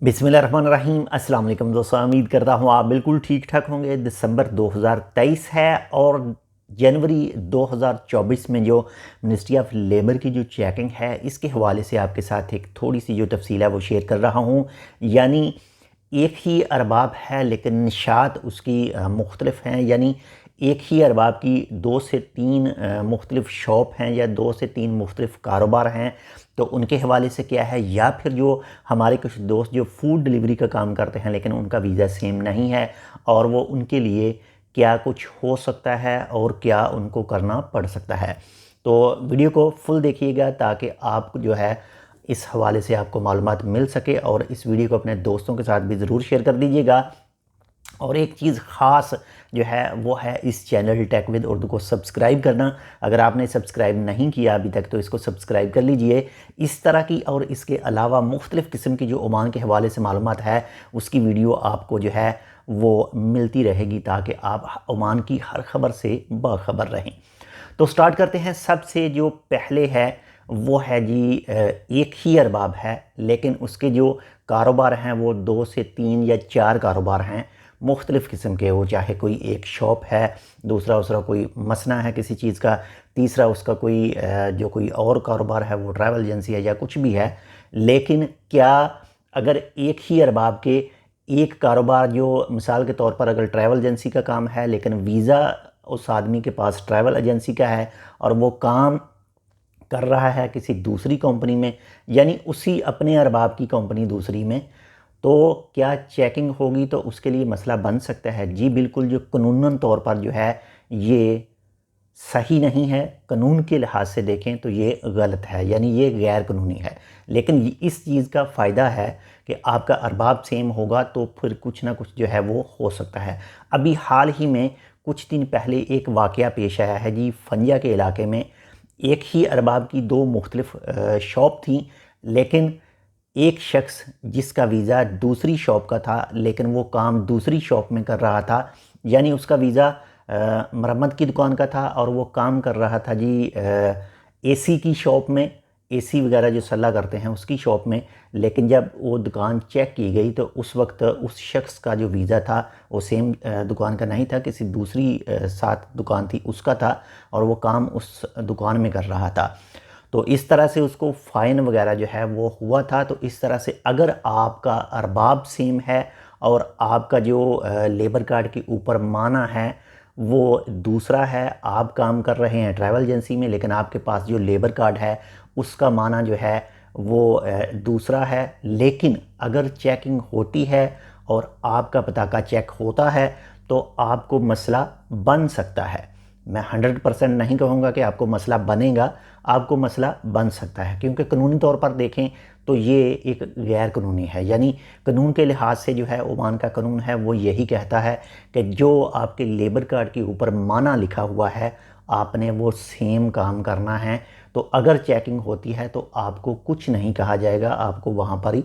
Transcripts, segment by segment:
बिस्मिल्लाहिर्रहमानिर्रहीम। अस्सलाम वालेकुम दोस्तों, उम्मीद करता हूँ आप बिल्कुल ठीक ठाक होंगे। दिसंबर 2023 है और जनवरी 2024 में जो मिनिस्ट्री ऑफ लेबर की जो चेकिंग है, इसके हवाले से आपके साथ एक थोड़ी सी जो तफसील है वो शेयर कर रहा हूँ। यानी एक ही अरबाब है लेकिन निशात उसकी मुख्तलिफ हैं। यानी एक ही अरबाब की 2 से 3 मुख्तलिफ शॉप हैं या 2 से 3 मुख्तलिफ कारोबार हैं। तो उनके हवाले से क्या है, या फिर जो हमारे कुछ दोस्त जो फूड डिलीवरी का काम करते हैं लेकिन उनका वीज़ा सेम नहीं है, और वो उनके लिए क्या कुछ हो सकता है और क्या उनको करना पड़ सकता है। तो वीडियो को फुल देखिएगा ताकि आप जो है इस हवाले से आपको मालूमात मिल सके, और इस वीडियो को अपने दोस्तों के साथ भी ज़रूर शेयर कर दीजिएगा। और एक चीज़ ख़ास जो है वो है इस चैनल टेक विद उर्दू को सब्सक्राइब करना। अगर आपने सब्सक्राइब नहीं किया अभी तक तो इसको सब्सक्राइब कर लीजिए। इस तरह की और इसके अलावा मुख्तलिफ़ किस्म की जो ओमान के हवाले से मालूमात है उसकी वीडियो आपको जो है वो मिलती रहेगी ताकि आप ओमान की हर ख़बर से बाखबर रहें। तो स्टार्ट करते हैं। सबसे जो पहले है वो है जी, एक ही अरबाब है लेकिन उसके जो कारोबार हैं वो 2 से 3 या 4 कारोबार हैं मुख्तलिफ़ किस्म के। वो चाहे कोई एक शॉप है, दूसरा उसका कोई मसना है किसी चीज़ का, तीसरा उसका कोई जो कोई और कारोबार है वो ट्रैवल एजेंसी है या कुछ भी है। लेकिन क्या अगर एक ही अरबाब के एक कारोबार, जो मिसाल के तौर पर अगर ट्रैवल एजेंसी का काम है लेकिन वीज़ा उस आदमी के पास ट्रैवल एजेंसी का है और वो काम कर रहा है किसी दूसरी कंपनी में, यानी उसी अपने अरबाब की कंपनी दूसरी में, तो क्या चेकिंग होगी? तो उसके लिए मसला बन सकता है। जी बिल्कुल, जो कानूनन तौर पर जो है ये सही नहीं है। कानून के लिहाज से देखें तो ये गलत है, यानी ये गैर कानूनी है। लेकिन इस चीज़ का फ़ायदा है कि आपका अरबाब सेम होगा तो फिर कुछ ना कुछ जो है वो हो सकता है। अभी हाल ही में कुछ दिन पहले एक वाक़या पेश आया है जी, फंजा के इलाके में एक ही अरबाब की 2 मुख्तलिफ शॉप थी, लेकिन एक शख्स जिसका वीज़ा दूसरी शॉप का था लेकिन वो काम दूसरी शॉप में कर रहा था, यानी उसका वीज़ा मरम्मत की दुकान का था और वो काम कर रहा था जी एसी की शॉप में, एसी वगैरह जो सल्ला करते हैं उसकी शॉप में। लेकिन जब वो दुकान चेक की गई तो उस वक्त उस शख्स का जो वीज़ा था वो सेम दुकान का नहीं था, किसी दूसरी साथ दुकान थी उसका था, और वो काम उस दुकान में कर रहा था। तो इस तरह से उसको फ़ाइन वगैरह जो है वो हुआ था। तो इस तरह से अगर आपका अरबाब सेम है और आपका जो लेबर कार्ड के ऊपर माना है वो दूसरा है, आप काम कर रहे हैं ट्रैवल एजेंसी में लेकिन आपके पास जो लेबर कार्ड है उसका माना जो है वो दूसरा है, लेकिन अगर चेकिंग होती है और आपका पता का चेक होता है तो आपको मसला बन सकता है। मैं 100% नहीं कहूँगा कि आपको मसला बनेगा, आपको मसला बन सकता है, क्योंकि कानूनी तौर पर देखें तो ये एक गैर कानूनी है। यानी कानून के लिहाज से जो है ओमान का कानून है वो यही कहता है कि जो आपके लेबर कार्ड के ऊपर माना लिखा हुआ है आपने वो सेम काम करना है। तो अगर चेकिंग होती है तो आपको कुछ नहीं कहा जाएगा, आपको वहाँ पर ही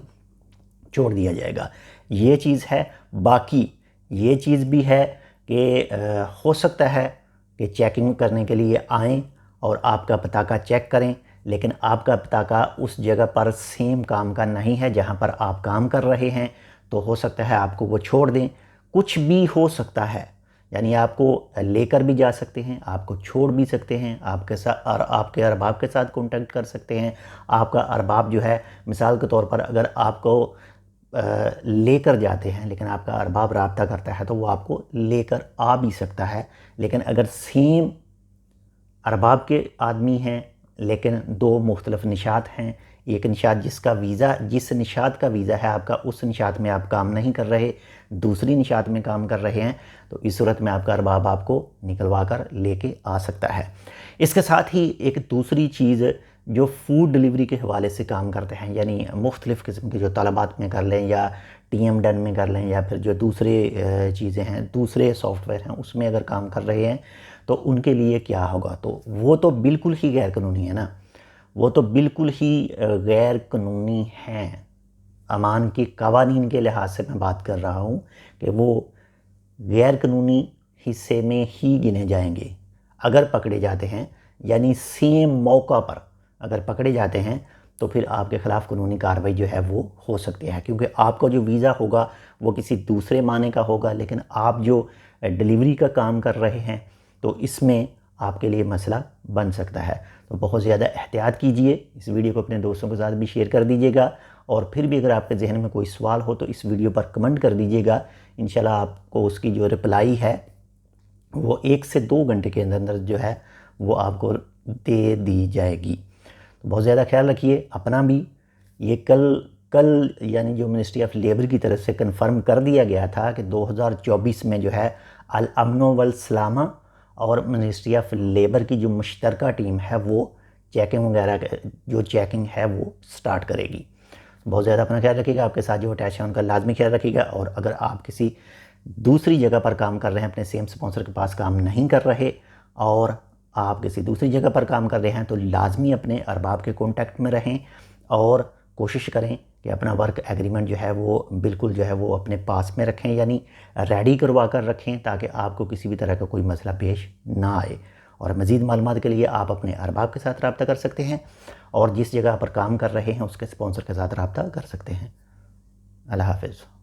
छोड़ दिया जाएगा। ये चीज़ है। बाकी ये चीज़ भी है कि हो सकता है कि चेकिंग करने के लिए आएँ और आपका पता का चेक करें, लेकिन आपका पता का उस जगह पर सेम काम का नहीं है जहाँ पर आप काम कर रहे हैं, तो हो सकता है आपको वो छोड़ दें। कुछ भी हो सकता है, यानी आपको लेकर भी जा सकते हैं, आपको छोड़ भी सकते हैं, आपके साथ और आपके अरबाब के साथ कॉन्टेक्ट कर सकते हैं। आपका अरबाब जो है मिसाल के तौर पर अगर आपको लेकर जाते हैं लेकिन आपका अरबाब राब्ता करता है तो वो आपको लेकर आ भी सकता है। लेकिन अगर सेम अरबाब के आदमी हैं लेकिन 2 मुख्तलिफ निशात हैं, एक निशात जिसका वीज़ा, जिस निशात का वीज़ा है आपका उस निशात में आप काम नहीं कर रहे, दूसरी निशात में काम कर रहे हैं, तो इस सूरत में आपका अरबाब आपको निकलवा कर लेके आ सकता है। इसके साथ ही एक दूसरी चीज़ जो फूड डिलीवरी के हवाले से काम करते हैं, यानी मुख्तलिफ़ किस्म के जो तलबात में कर लें या TM डन में कर लें या फिर जो दूसरे चीज़ें हैं, दूसरे सॉफ्टवेयर हैं उसमें अगर काम कर रहे हैं तो उनके लिए क्या होगा? तो वो तो बिल्कुल ही गैर कानूनी है ना, वो तो बिल्कुल ही गैर कानूनी हैं। अमान के कवानीन के लिहाज से मैं बात कर रहा हूँ कि वो गैर कानूनी हिस्से में ही गिने जाएंगे अगर पकड़े जाते हैं। यानी सेम मौका पर अगर पकड़े जाते हैं تو پھر آپ کے خلاف قانونی کارروائی جو ہے وہ ہو سکتی ہے، کیونکہ آپ کا جو ویزا ہوگا وہ کسی دوسرے معنی کا ہوگا، لیکن آپ جو ڈیلیوری کا کام کر رہے ہیں تو اس میں آپ کے لیے مسئلہ بن سکتا ہے۔ تو بہت زیادہ احتیاط کیجئے، اس ویڈیو کو اپنے دوستوں کے ساتھ بھی شیئر کر دیجئے گا، اور پھر بھی اگر آپ کے ذہن میں کوئی سوال ہو تو اس ویڈیو پر کمنٹ کر دیجئے گا، انشاءاللہ آپ کو اس کی جو رپلائی ہے وہ 1 سے 2 گھنٹے کے اندر جو ہے وہ آپ کو دے دی جائے گی۔ تو بہت زیادہ خیال رکھیے اپنا بھی۔ یہ کل یعنی جو منسٹری آف لیبر کی طرف سے کنفرم کر دیا گیا تھا کہ 2024 میں جو ہے الامن والسلامہ اور منسٹری آف لیبر کی جو مشترکہ ٹیم ہے وہ چیکنگ وغیرہ جو چیکنگ ہے وہ سٹارٹ کرے گی۔ بہت زیادہ اپنا خیال رکھیے گا، آپ کے ساتھ جو اٹیچ ہیں ان کا لازمی خیال رکھیے گا، اور اگر آپ کسی دوسری جگہ پر کام کر رہے ہیں، اپنے سیم سپانسر کے پاس کام نہیں کر رہے اور آپ کسی دوسری جگہ پر کام کر رہے ہیں، تو لازمی اپنے ارباب کے کانٹیکٹ میں رہیں اور کوشش کریں کہ اپنا ورک ایگریمنٹ جو ہے وہ بالکل جو ہے وہ اپنے پاس میں رکھیں، یعنی ریڈی کروا کر رکھیں، تاکہ آپ کو کسی بھی طرح کا کوئی مسئلہ پیش نہ آئے۔ اور مزید معلومات کے لیے آپ اپنے ارباب کے ساتھ رابطہ کر سکتے ہیں، اور جس جگہ پر کام کر رہے ہیں اس کے سپانسر کے ساتھ رابطہ کر سکتے ہیں۔ اللہ حافظ۔